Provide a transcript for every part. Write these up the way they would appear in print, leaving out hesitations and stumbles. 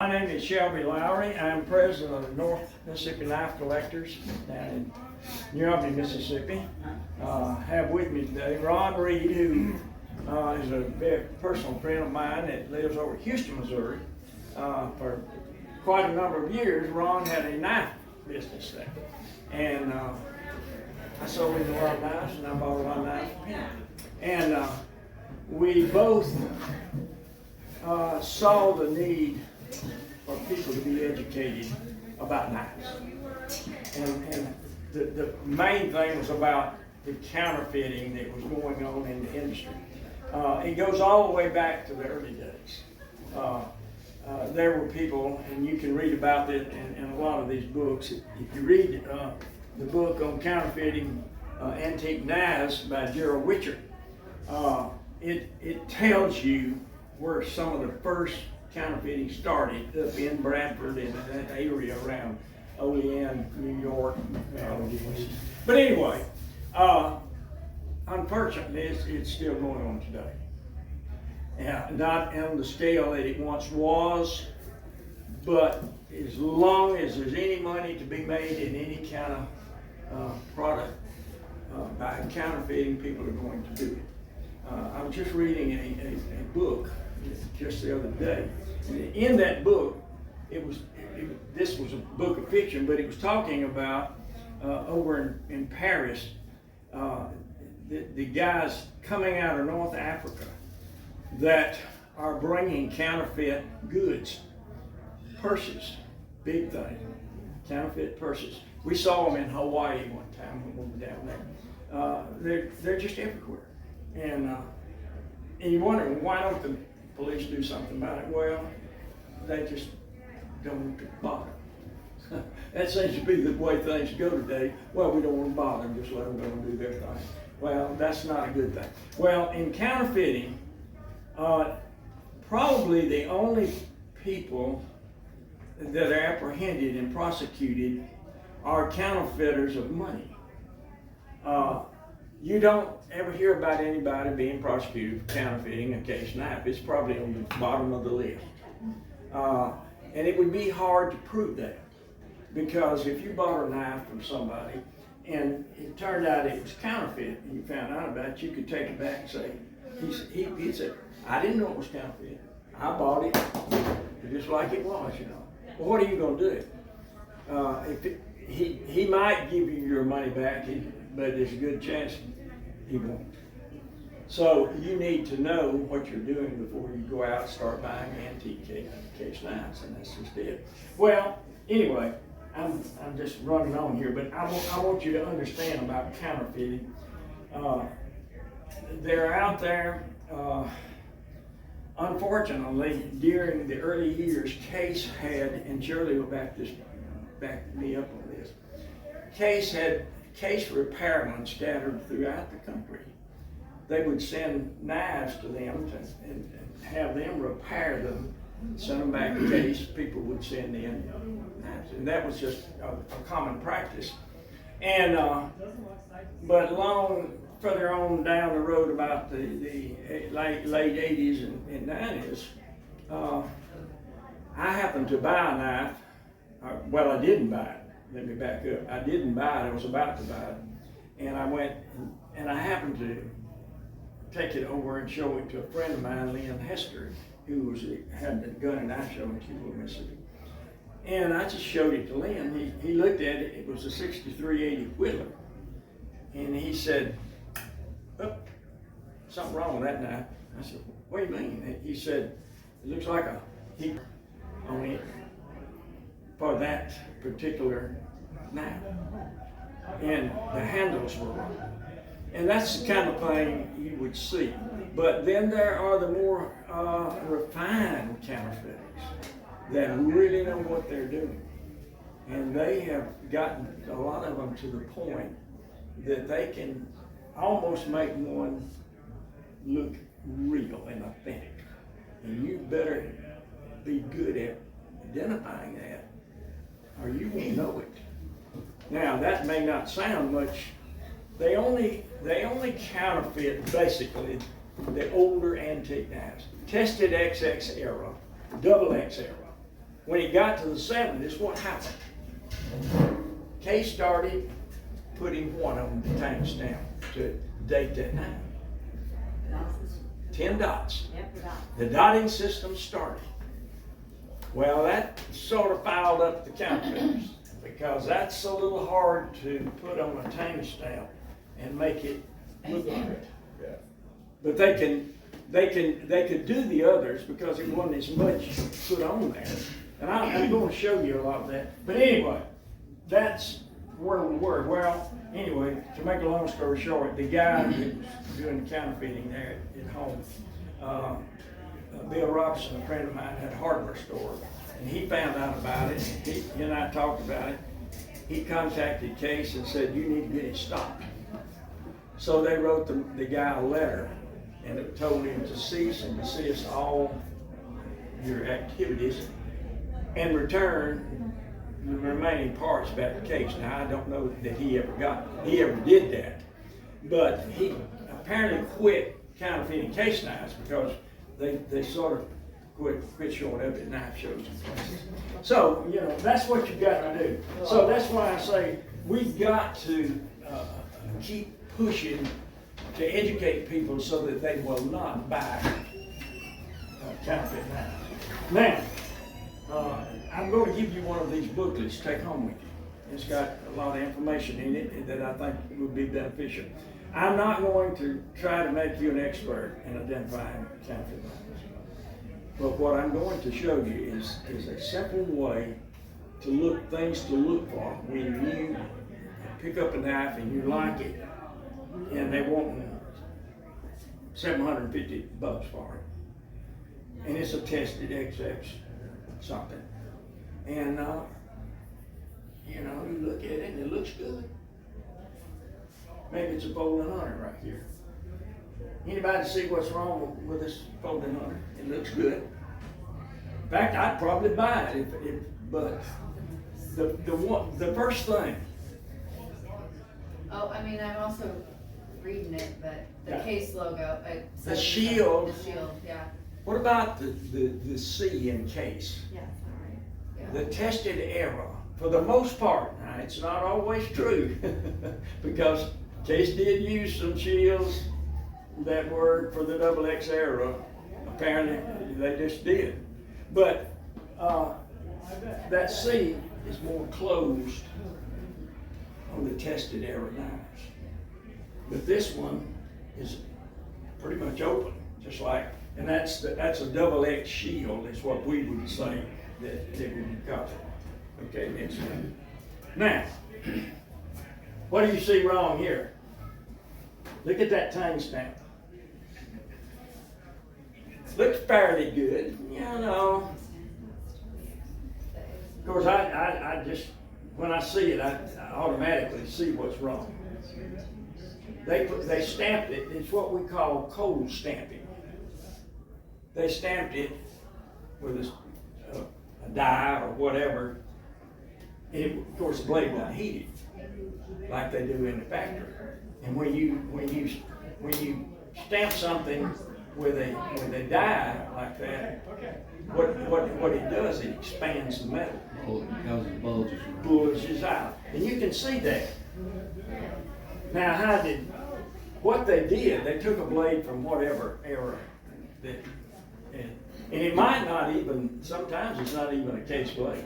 My name is Shelby Lowery. I'm president of the North Mississippi Knife Collectors down in New Albany, Mississippi. Have with me today Ron Reed, who is a very personal friend of mine that lives over in Houston, Missouri. For quite a number of years, Ron had a knife business there. And I sold him a lot of knives, and I bought a lot of knives from him. And we both saw the need for people to be educated about knives. And the main thing was about the counterfeiting that was going on in the industry. It goes all the way back to the early days. There were people, and you can read about it in a lot of these books. If you read the book on counterfeiting antique knives by Gerald Witcher, it tells you where some of the first counterfeiting started up in Bradford and that area around Olean, New York. But anyway, unfortunately, it's still going on today. Not on the scale that it once was, but as long as there's any money to be made in any kind of product by counterfeiting, people are going to do it. I was just reading a book just the other day, and in that book, this was a book of fiction, but it was talking about over in Paris, the guys coming out of North Africa that are bringing counterfeit goods, purses, big thing, counterfeit purses. We saw them in Hawaii one time when we were down there. They're just everywhere. And you wonder, why don't the police do something about it? Well, they just don't want to bother. That seems to be the way things go today. Well, we don't want to bother them, just let them go and do their thing. Well, that's not a good thing. Well, in counterfeiting, probably the only people that are apprehended and prosecuted are counterfeiters of money. You don't ever hear about anybody being prosecuted for counterfeiting a case knife. It's probably on the bottom of the list. And it would be hard to prove that, because if you bought a knife from somebody and it turned out it was counterfeit and you found out about it, you could take it back and say, he said, I didn't know it was counterfeit. I bought it just like it was, you know. Well, what are you going to do? He might give you your money back, but there's a good chance he won't. So you need to know what you're doing before you go out and start buying antique case knives, and that's just it. Well, anyway, I'm just running on here, but I want you to understand about counterfeiting. They're out there. Unfortunately, during the early years, Case had, and Shirley will back me up on this, Case had case repairmen scattered throughout the country. They would send knives to them and have them repair them, send them back to Case. People would send in knives, and that was just a common practice. And but further on down the road, about the late 80s and 90s, I happened to buy a knife. Well, I didn't buy it. Let me back up. I didn't buy it. I was about to buy it. And I went, and I happened to take it over and show it to a friend of mine, Lynn Hester, who had the gun and knife show in Cuba, Mississippi. And I just showed it to Lynn. He looked at it. It was a 6380 Whittler. And he said, oh, something wrong with that knife. I said, what do you mean? He said, it looks like a heat on it for that particular knife. And the handles were wrong. And that's the kind of thing you would see. But then there are the more refined counterfeiters that really know what they're doing. And they have gotten a lot of them to the point that they can almost make one look real and authentic. And you better be good at identifying that, or you won't know it. Now, that may not sound much. They only counterfeit basically the older antique knives. Tested XX era, double X era. when it got to the 70s, what happened? Case started putting what on the tank stamp to date that night? 10 dots. The dotting system started. Well, that sort of fouled up the counterfeiters because that's a little hard to put on a tank stamp and make it look good. But they could do the others because it wasn't as much put on there. And I'm going to show you a lot of that. But anyway, that's where we were. Well, anyway, to make a long story short, the guy that was doing the counterfeiting there at home, Bill Robinson, a friend of mine, had a hardware store, and he found out about it. He and I talked about it. He contacted Case and said, "You need to get it stopped." So they wrote the guy a letter, and it told him to cease and desist all your activities and return the remaining parts back to Case. Now, I don't know that he ever did that, but he apparently quit counterfeiting case knives because they sort of quit showing up at knife shows and places. So, that's what you've got to do. So that's why I say we've got to keep pushing to educate people so that they will not buy counterfeit knives. Now, I'm going to give you one of these booklets to take home with you. It's got a lot of information in it that I think would be beneficial. I'm not going to try to make you an expert in identifying counterfeit knives. But what I'm going to show you is a simple way to look for when you pick up a knife and you like it, and they want $750 for it, and it's a tested XX something, and you look at it and it looks good. Maybe it's a folding hunter right here. Anybody see what's wrong with this folding hunter? It looks good. In fact, I'd probably buy it but the first thing. Oh, I mean, I'm also reading it, but the case logo. The shield. The shield, yeah. What about the C in case? Yeah, all right. Yeah. The tested error, for the most part, now it's not always true, because Case did use some shields that were for the XX era. Apparently, they just did. But that C is more closed on the tested error knives. But this one is pretty much open, just like, and that's a XX shield, is what we would say that we would call it. Okay, next one. Now, what do you see wrong here? Look at that time stamp. Looks fairly good, Of course, I just, when I see it, I automatically see what's wrong. They stamped it. It's what we call cold stamping. They stamped it with a dye or whatever. And of course, the blade wasn't heated like they do in the factory. And when you stamp something with a dye like that, what it does, it expands the metal. Oh, it causes bulges. Bulges out, and you can see that. Now, what they did, they took a blade from whatever era, and it might not even, sometimes it's not even a case blade.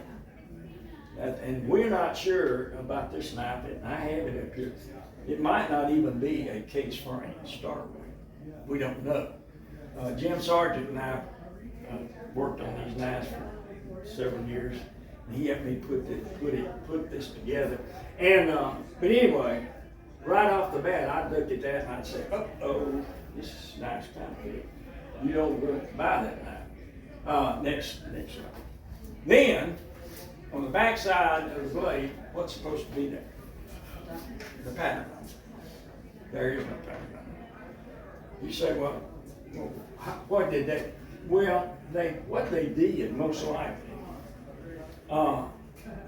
And we're not sure about this knife, and I have it up here. It might not even be a case frame to start with. We don't know. Jim Sargent and I worked on these knives for several years, and he helped me put this together. And but anyway, right off the bat, I'd look at that and I'd say, "Oh, this knife's complicated. You don't want to buy that knife." Next one. Then on the back side of the blade, what's supposed to be there? The pattern. There is no pattern. You say, well, what did they? Well, what they did most likely,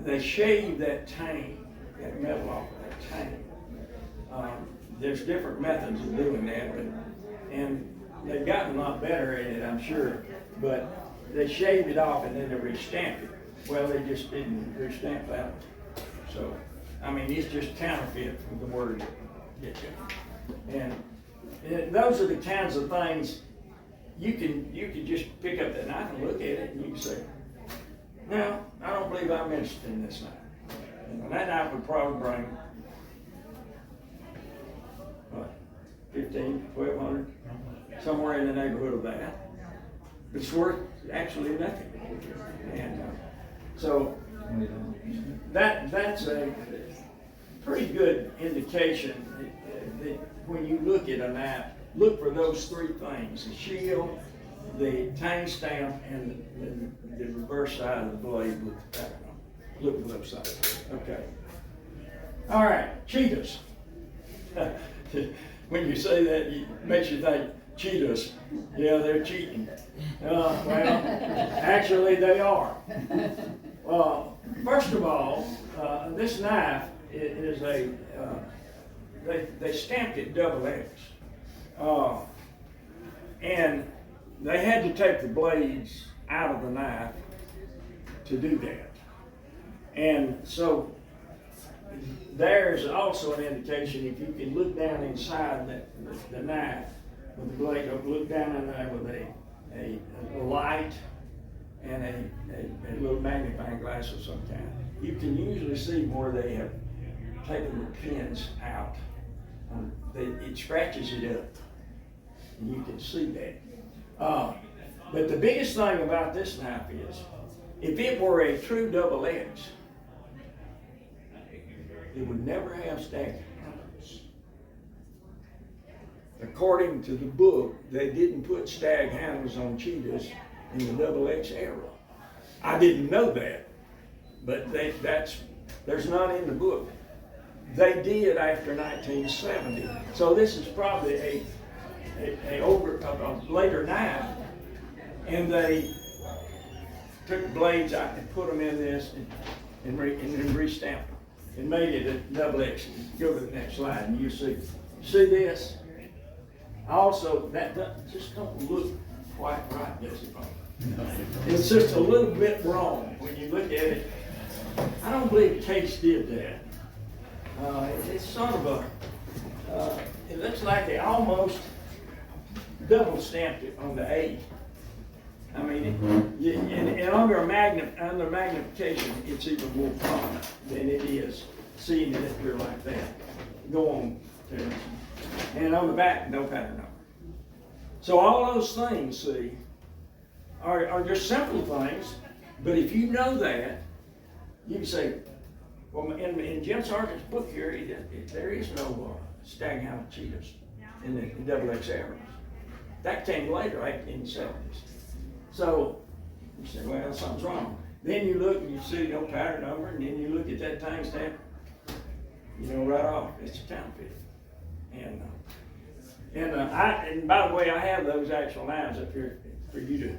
they shaved that tang, that metal off of that tang. There's different methods of doing that, and they've gotten a lot better at it, I'm sure. But they shaved it off and then they re-stamped it. Well, they just didn't restamp that one. So, I mean, it's just counterfeit from the word get you. And those are the kinds of things you can just pick up that knife and look at it and you can say, no, I don't believe I'm interested in this knife. And that knife would probably bring, what, 15, 1,200, somewhere in the neighborhood of that. But it's worth actually nothing. And so that's a pretty good indication that when you look at a knife, look for those three things: the shield, the tang stamp, and the reverse side of the blade with the pattern on it. Look for those sides. Okay. All right, cheetahs. When you say that, it makes you think, cheetahs, yeah, they're cheating. Well, actually they are. First of all, this knife is they stamped it double X. And they had to take the blades out of the knife to do that. And so there's also an indication, if you can look down inside the knife with the blade, look down in there with a light and a little magnifying glass of some kind, you can usually see where they have taken the pins out. It scratches it up, and you can see that. But the biggest thing about this knife is, if it were a true double edge, it would never have stag handles. According to the book, they didn't put stag handles on cheetahs in the double X era. I didn't know that, but there's none in the book. They did after 1970. So this is probably a later knife, and they took the blades out and put them in this and then re-stamped them and made it a double X. Go to the next slide and you see this? Also, that just don't look quite right, does it? No. It's just a little bit wrong when you look at it. I don't believe Case did that. It's sort of it looks like they almost double stamped it on the A. I mean, and under magnification, it's even more prominent than it is seeing it up here like that. Go on, Terrence. And on the back, no pattern number. So all those things, see, are just simple things, but if you know that, you can say, well, in Jim Sargent's book here, there is no staghound cheetahs in the double X era. That came later, right, in the 70s. So you say, well, something's wrong. Then you look and you see no pattern number, and then you look at that time stamp, you know right off, it's a counterfeit. And by the way, I have those actual knives up here for you to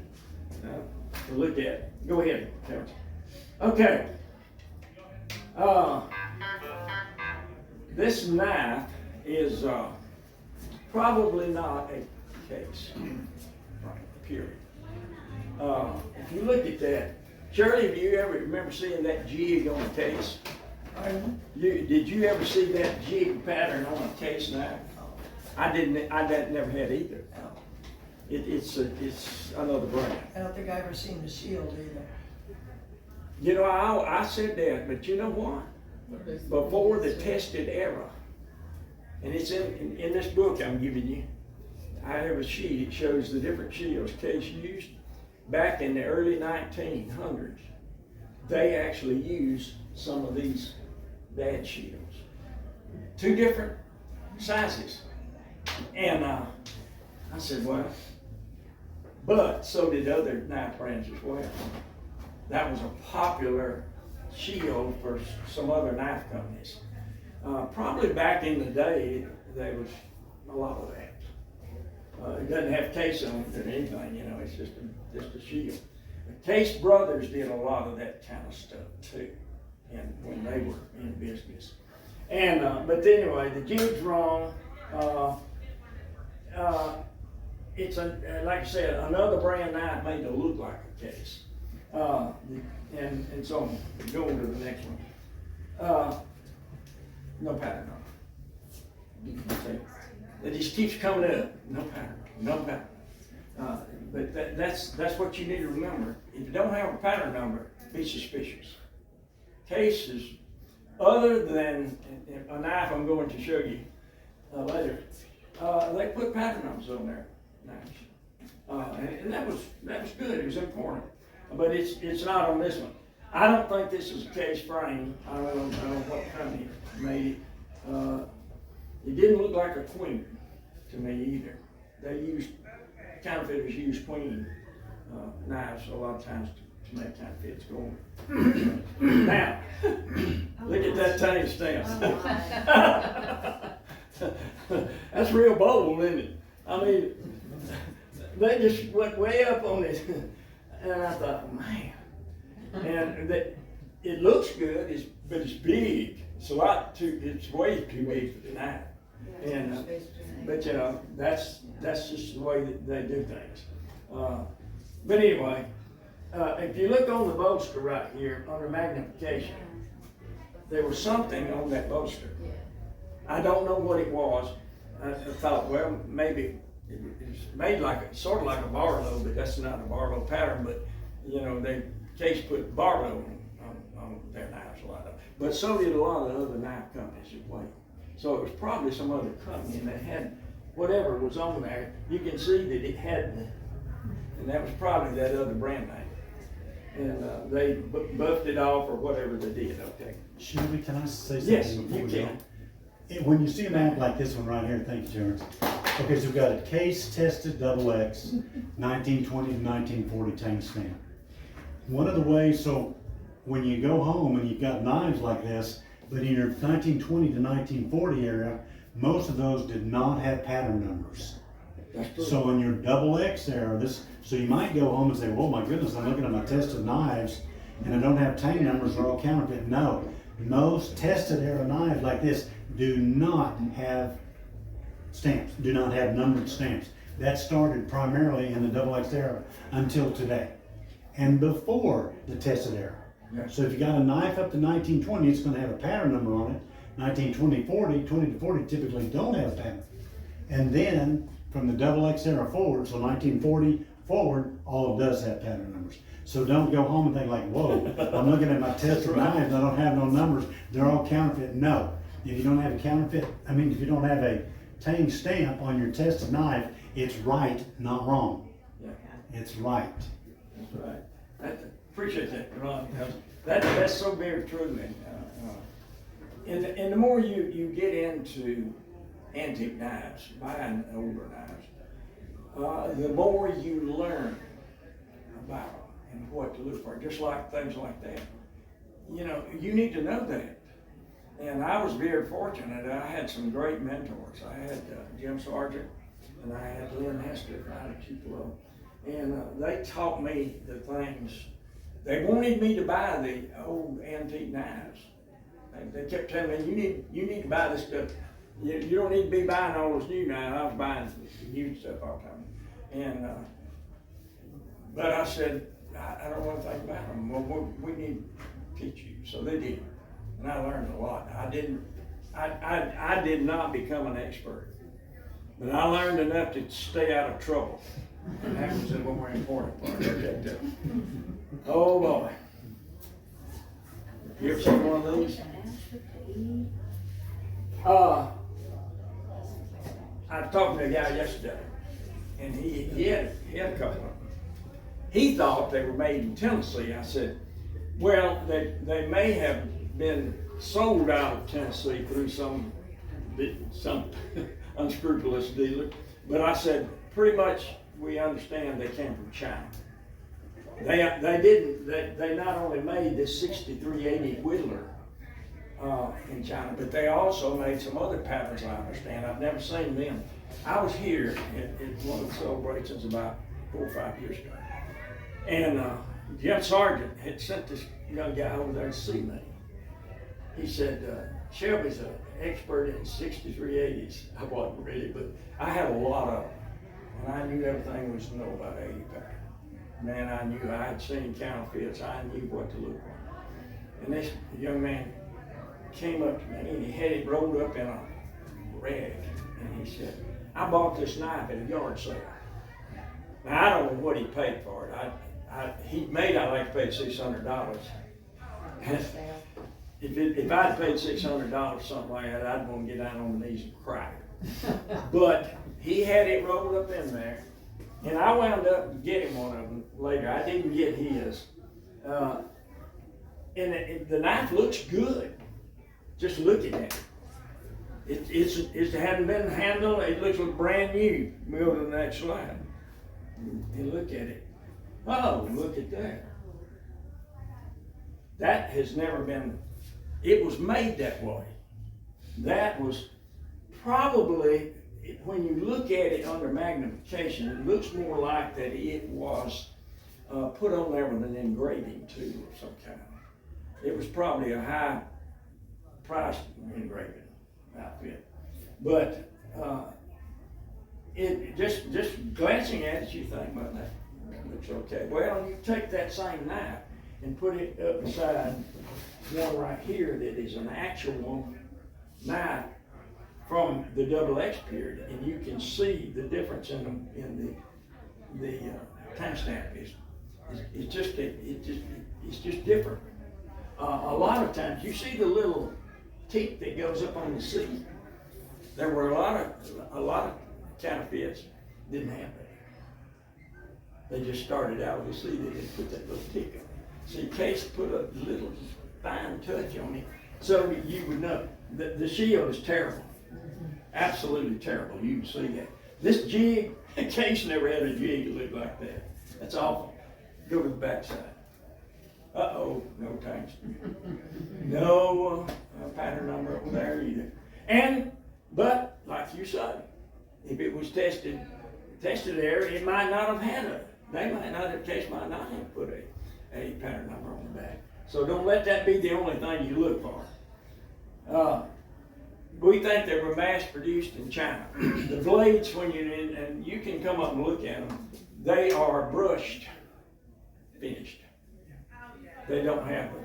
look at. Go ahead, Terrence. Okay. This knife is probably not a case, period. If you look at that, Shirley, do you ever remember seeing that jig on a case? Did you ever see that jig pattern on a case knife? I never had either. It's another brand. I don't think I ever seen the shield either. You know, I said that, but you know what? Before the tested era, and it's in this book I'm giving you, I have a sheet. It shows the different shields Case used back in the early 1900s. They actually used some of these bad shields, 2 different sizes, and I said, well, but so did other knife brands as well. That was a popular shield for some other knife companies. Probably back in the day, there was a lot of that. It doesn't have case on it or anything, you know, it's just a shield. The Case brothers did a lot of that kind of stuff too, and when they were in business. And but anyway, the jig's wrong. It's like I said, another brand knife made to look like a case. And so going to the next one. No pattern number. It just keeps coming up. No pattern, no pattern. But that's what you need to remember. If you don't have a pattern number, be suspicious. Cases, other than a knife I'm going to show you later, they put pattern numbers on their knives. And that was good, it was important. But it's not on this one. I don't think this is a case frame. I don't know what company made it. It didn't look like a queen to me either. Counterfeiters use queen knives a lot of times to make counterfeits go on. Now, look at that tiny stamp. That's real bold, isn't it? I mean, they just went way up on it. And I thought, man. And it looks good, but it's big. It's way too big for the knife. And, but you know, that's just the way that they do things. But anyway, if you look on the bolster right here, under magnification, there was something on that bolster. I don't know what it was. I thought, well, maybe it's made sort of like a Barlow, but that's not a Barlow pattern. But you know, they Case put Barlow on their knives, a lot of them. But so did a lot of the other knife companies as well. So it was probably some other company, and they had whatever was on there. You can see that it had, and that was probably that other brand name. And they buffed it off or whatever they did. Okay. Shelby, can I say something? Yes, before you we can. go? When you see a map like this one right here, thank you, Terrence. Okay, so we've got a case tested XX, 1920 to 1940 tank stamp. One of the ways, so when you go home and you've got knives like this, but in your 1920 to 1940 area, most of those did not have pattern numbers. So in your XX era, so you might go home and say, well, my goodness, I'm looking at my tested knives and I don't have tank numbers, they're all counterfeit. No, most tested era knives like this do not have stamps, do not have numbered stamps. That started primarily in the XX era until today and before the tested era. Yeah. So if you got a knife up to 1920, it's going to have a pattern number on it. 1920, 40, 20 to 40 typically don't have a pattern. And then from the XX era forward, so 1940 forward, all does have pattern numbers. So don't go home and think like, whoa, I'm looking at my tested knives, I don't have no numbers, they're all counterfeit. No, if you don't have a if you don't have a tang stamp on your tested knife, it's right, not wrong. Yeah. It's right. That's right. I appreciate that, Ron. That's so very true, man. And the more you get into antique knives, buying older knives, the more you learn about them and what to look for, just like things like that. You know, you need to know that. And I was very fortunate. I had some great mentors. I had Jim Sargent and I had Lynn Hester out of Tupelo. And they taught me the things. They wanted me to buy the old antique knives. They kept telling me, you need to buy this stuff. You don't need to be buying all those new knives. I was buying new stuff all the time. And but I said, I don't want to think about them. Well, we need to teach you. So they did. And I learned a lot. I did not become an expert, but I learned enough to stay out of trouble. And that was the more important part. Okay. Oh boy. You ever seen one of these? I talked to a guy yesterday, and he had a couple of them. He thought they were made in Tennessee. I said, well, they may have been sold out of Tennessee through some unscrupulous dealer. But I said, pretty much we understand they came from China. They not only made this 6380 Whittler in China, but they also made some other patterns, I understand. I've never seen them. I was here at one of the celebrations about 4 or 5 years ago. And Jim Sargent had sent this young guy over there to see me. He said, Shelby's an expert in 6380s. I wasn't really, but I had a lot of them. And I knew everything was to know about 80 pattern. man, I knew I had seen counterfeits. I knew what to look for. And this young man came up to me and he had it rolled up in a rag. And he said, I bought this knife at a yard sale. Now, I don't know what he paid for it. He made out like he paid $600. If I'd paid $600, something like that, I'd want to get down on my knees and cry. But he had it rolled up in there, and I wound up getting one of them later. I didn't get his. And the knife looks good. Just looking at it. It hadn't been handled. It looks like brand new. Go to the next slide. And look at it. Oh, look at that. That has never been, it was made that way. That was probably, when you look at it under magnification, it looks more like that it was put on there with an engraving tool of some kind. It was probably a high price engraving outfit. But it just glancing at it, you think, well, that looks okay. Well, you take that same knife and put it up beside one right here that is an actual knife from the XX period, and you can see the difference in the timestamp. It's just different. A lot of times you see the little teeth that goes up on the C. There were a lot of counterfeits didn't have that. They just started out with a C. They didn't put that little tick on it. See, Case put a little fine touch on it so you would know. The shield is terrible. Absolutely terrible. You can see that. This jig, Case never had a jig that looked like that. That's awful. Go to the back side. Uh-oh, no tanks. No pattern number over there either. But, like you said, if it was tested there, it might not have had Case might not have put a pattern number on the back. So don't let that be the only thing you look for. We think they were mass produced in China. The blades, when you're in, and you can come up and look at them, they are brushed, finished. They don't have a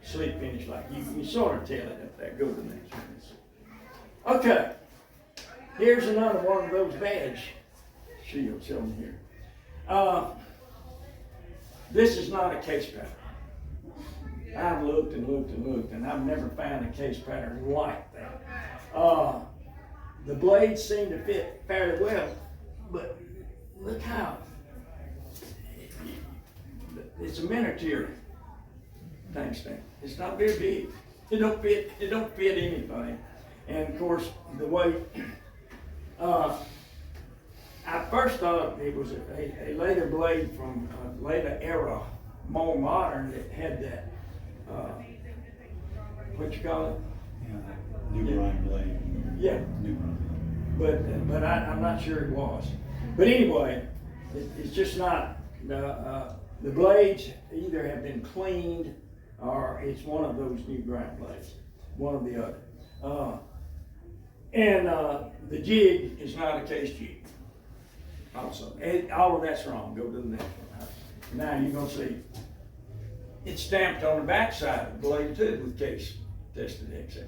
sleek finish like you can sort of tell it up there. Go to the next one. Okay, here's another one of those badge shields shown here. This is not a case pattern. I've looked and looked and looked, and I've never found a case pattern like that. The blades seem to fit fairly well, but look how it's a miniature timestamp. It's not very big. It don't fit anything. And of course, the way I first thought it was a later blade from a later era, more modern, that had that, what you call it? Yeah, new grind blade. Yeah. New grind blade. But I'm not sure it was. But anyway, it's just not, the blades either have been cleaned or it's one of those new grind blades, one or the other. And the jig is not a case jig. Also, all of that's wrong. Go to the next one. Now you're gonna see it's stamped on the back side of the blade too with case tested XX.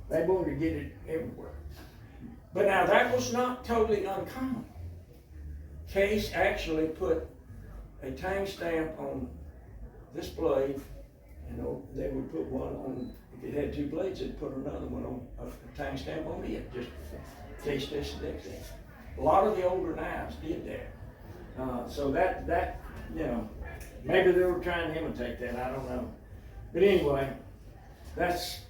They wanted to get it everywhere. But now that was not totally uncommon. Case actually put a timestamp on this blade, and they would put one on. If it had two blades, they'd put another one on a timestamp on it, just case tested XX. A lot of the older knives did that. So that you know, maybe they were trying to imitate that. I don't know. But anyway, it's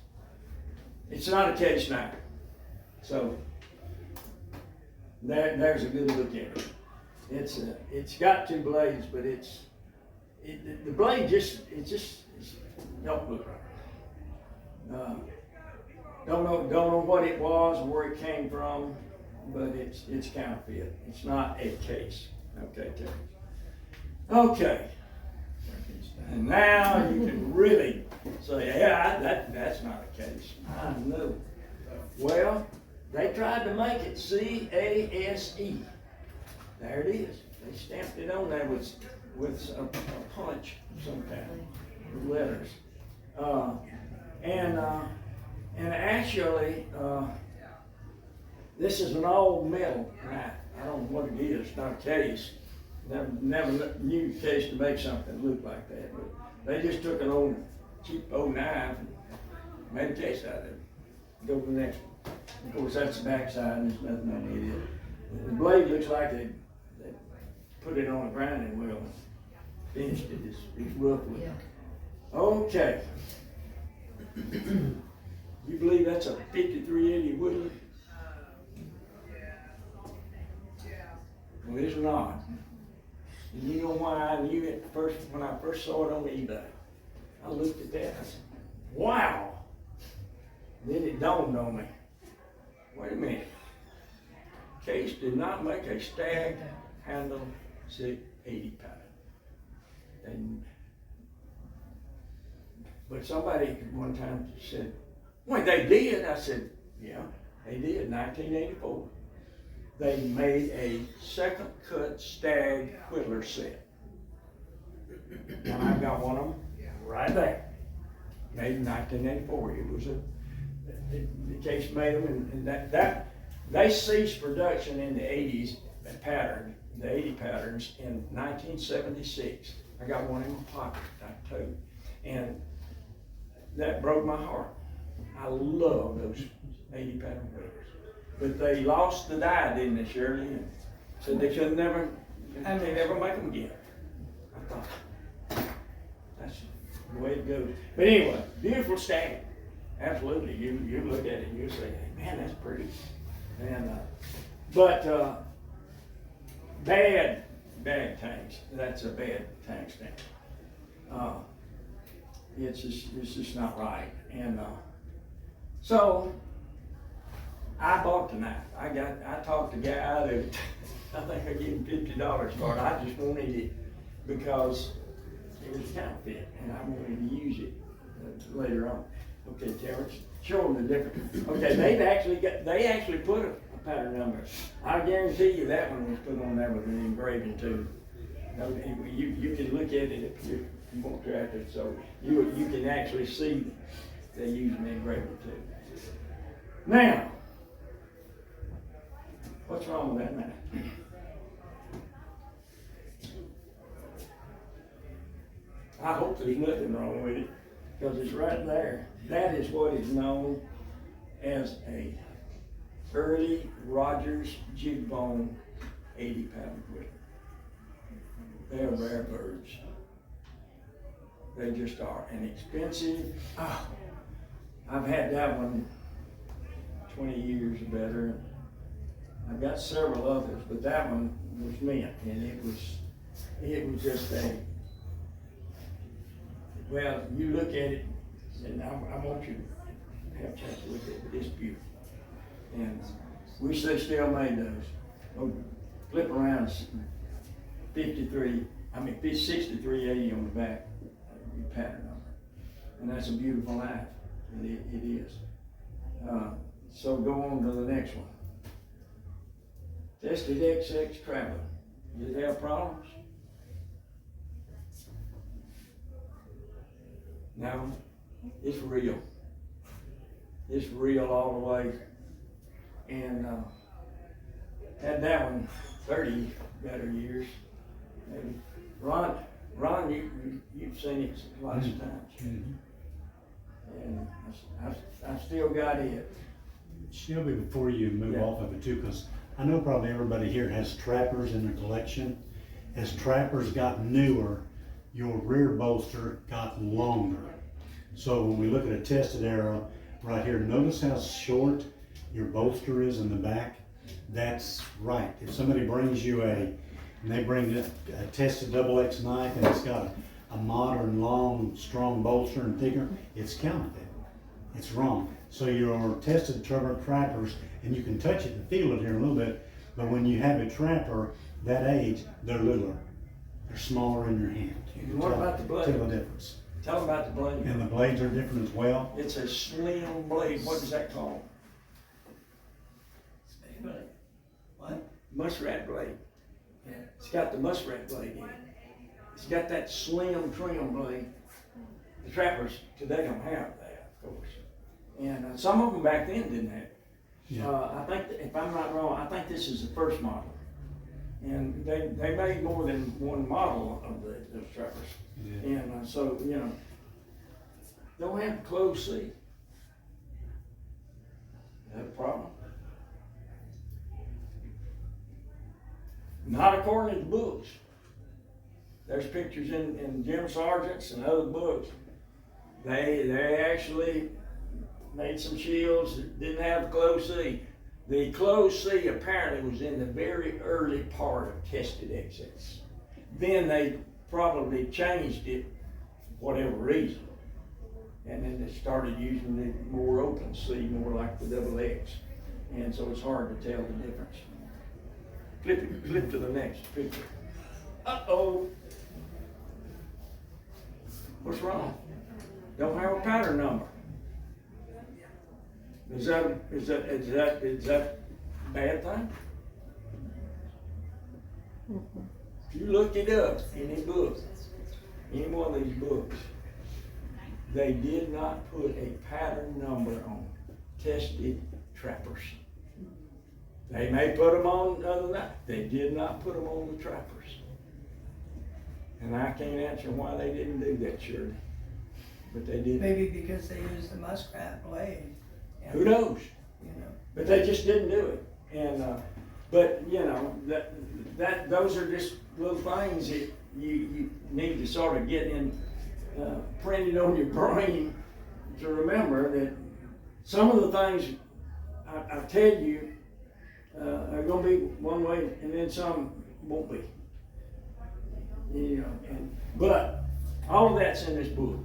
not a case knife. So there's a good look at it. It's got two blades, but the blade just don't look right. Don't know what it was or where it came from, but it's counterfeit. It's not a case. Okay. And now you can really say, yeah, that's not a case. I know. Well, they tried to make it CASE. There it is. they stamped it on there with a punch of some kind, with letters. And actually, this is an all metal knife. I don't know what it is, it's not a case. Never knew the case to make something look like that, but they just took an old, cheap old knife and made a case out of it. Go to the next one. Of course, that's the backside and there's nothing on it. The blade looks like they put it on a grinding wheel and finished it. It's rough looking. Yeah. Okay. You believe that's a 5380 Woodley? Well, it's not. And you know why I knew it first when I first saw it on eBay? I looked at that and I said, wow! Then it dawned on me. Wait a minute. Case did not make a stag handle 680 pattern. But somebody one time said, well, they did. I said, yeah, they did, 1984. They made a second cut stag whittler set. And I've got one of them right there. Made in 1984. It was the case made them, and that they ceased production in the 80s, the 80 patterns in 1976. I got one in my pocket, I told, and that broke my heart. I love those 80 pattern whitters. But they lost the die, didn't they, Shirley? And said they could never make them again. I thought, that's the way it goes. But anyway, beautiful stag. Absolutely. You look at it and you say, hey, man, that's pretty. And bad tanks. That's a bad tank stamp. It's just not right. And so I bought the knife. I talked to the guy that I think I gave him $50 for it. I just wanted it because it was counterfeit and I wanted to use it later on. Okay, Terrence, show them the difference. Okay, they actually put a pattern number. I guarantee you that one was put on there with an engraving too. You can look at it if you want to after, so you can actually see they use an engraving too. Now, what's wrong with that knife? I hope there's nothing wrong with it, because it's right there. That is what is known as a early Rogers jig bone 80 pattern whip. They're rare birds. They just are. And expensive. Oh, I've had that one 20 years or better. I've got several others, but that one was mint, and it was just a, well, you look at it, and I want you to have a chance to look at it, but it's beautiful. And wish they still made those. Oh, flip around 6380 on the back, pattern number. And that's a beautiful knife, it is. So go on to the next one. Tested XX Traveler. Did it have problems? No, it's real. It's real all the way. And had that one 30 better years, maybe. Ron, you've seen it lots of times. And I've still got it. Shelby, before you move off of it too, because I know probably everybody here has trappers in their collection. As trappers got newer, your rear bolster got longer. So when we look at a tested arrow right here, notice how short your bolster is in the back. That's right. If somebody brings you and they bring a tested XX knife and it's got a modern, long, strong bolster and thicker, it's counterfeit. It's wrong. So your tested trappers, and you can touch it and feel it here a little bit, but when you have a trapper that age, they're littler. They're smaller in your hand. And what about the blade? Tell the difference. Tell them about the blade. And the blades are different as well. It's a slim blade. What is that called? What? Muskrat blade. It's got the muskrat blade in it. It's got that slim trim blade. The trappers today don't have that, of course. And some of them back then didn't have it. Yeah. I think, if I'm not wrong, I think this is the first model. And they made more than one model of those trappers. Yeah. And so, you know, don't have the closed C. Is that a problem? Not according to the books. There's pictures in Jim Sargent's and other books. They actually made some shields that didn't have the closed C. The closed C apparently was in the very early part of tested excess. Then they probably changed it for whatever reason. And then they started using the more open C, more like the double X. And so it's hard to tell the difference. Flip to the next picture. Uh-oh. What's wrong? Don't have a pattern number. Is that a bad thing? If you look it up in any book, any one of these books, they did not put a pattern number on tested trappers. They may put them on other than that. They did not put them on the trappers. And I can't answer why they didn't do that, Shirley. But they did. Maybe because they used the muskrat blade. Who knows? You know. But they just didn't do it. And but you know that those are just little things that you need to sort of get in printed on your brain to remember that some of the things I tell you are going to be one way, and then some won't be. You know, but all of that's in this book.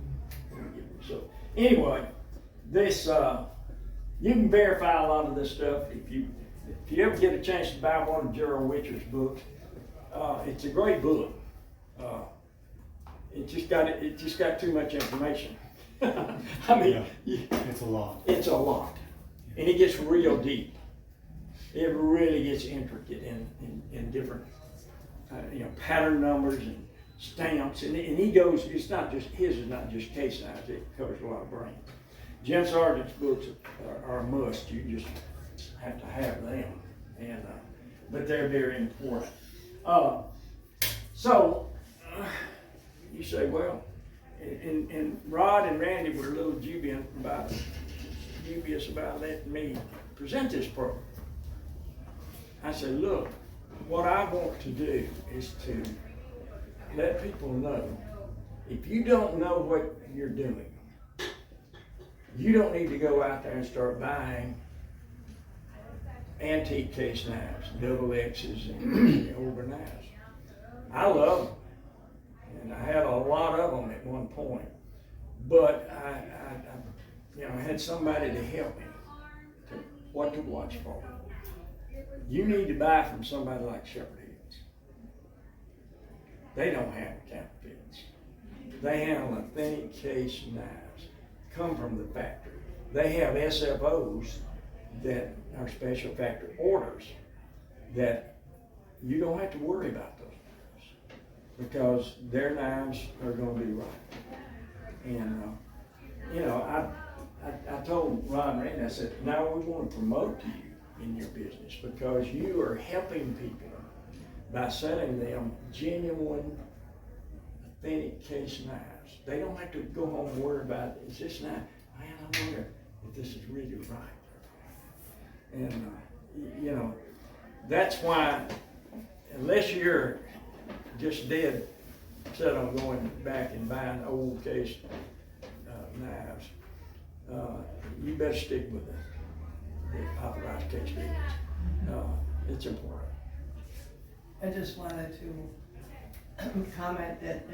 So anyway, this you can verify a lot of this stuff if you ever get a chance to buy one of Gerald Witcher's books. It's a great book. It just got too much information. I mean, It's a lot. It's a lot, and it gets real deep. It really gets intricate in different, pattern numbers and stamps, and he goes. It's not just his is not just case knives. It covers a lot of brain. Jim Sargent's books are a must. You just have to have them, and but they're very important. You say, well, and Rod and Randy were a little dubious about letting me present this program. I said, look, what I want to do is to let people know, if you don't know what you're doing, you don't need to go out there and start buying antique case knives, double X's, and over knives. I love them, and I had a lot of them at one point, but I had somebody to help me what to watch for. You need to buy from somebody like Shepherd Hills. They don't have counterfeits. They handle authentic case knives, come from the factory. They have SFOs that are special factory orders that you don't have to worry about those knives because their knives are going to be right. And I told Ron Randy, I said, now we want to promote you in your business because you are helping people by selling them genuine, authentic case knives. They don't have to go home and worry about, is this knife, man, I wonder if this is really right. And, that's why, unless you're just dead set on going back and buying old case knives, you better stick with the authorized case dealers. It's important. I just wanted to comment that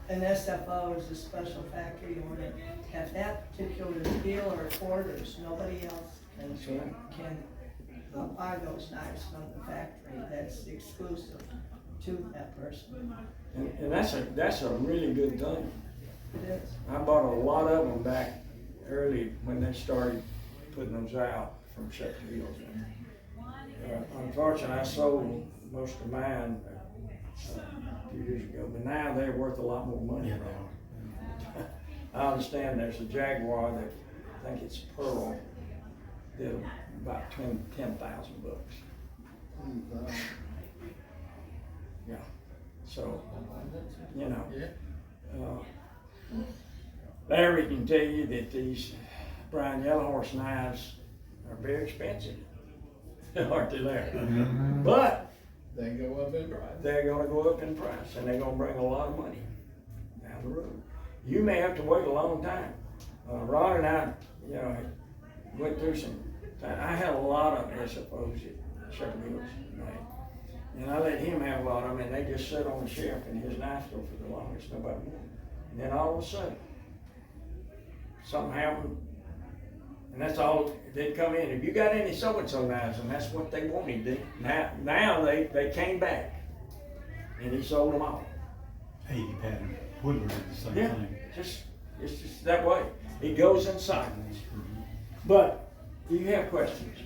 an SFO is a special factory order. If that particular dealer orders, nobody else can buy those knives from the factory. That's exclusive to that person. And that's a really good thing. It is. I bought a lot of them back early when they started putting those out from Shepherd Hills. Unfortunately, I sold most of mine a few years ago, but now they're worth a lot more money. Yeah, they are. I understand there's a Jaguar that, I think it's Pearl, did about $10,000. Yeah, so, you know. Larry can tell you that these Brian Yellow Horse knives are very expensive, aren't they, Larry? Mhm. But They go up in price. they're gonna go up in price, and they're gonna bring a lot of money down the road. You may have to wait a long time. Ron and I, you know, went through some, I had a lot of SFOs at Shelby Lowery, and I let him have a lot of them, and they just sit on the shelf in his knife store for the longest, nobody wanted them. And then all of a sudden, something happened, and that's all, they'd come in, if you got any so-and-so knives, and that's what they wanted, now they came back, and he sold them all. 80 pattern. Woodward did the same Yeah, thing. it's just that way. It goes in cycles. But, do you have questions?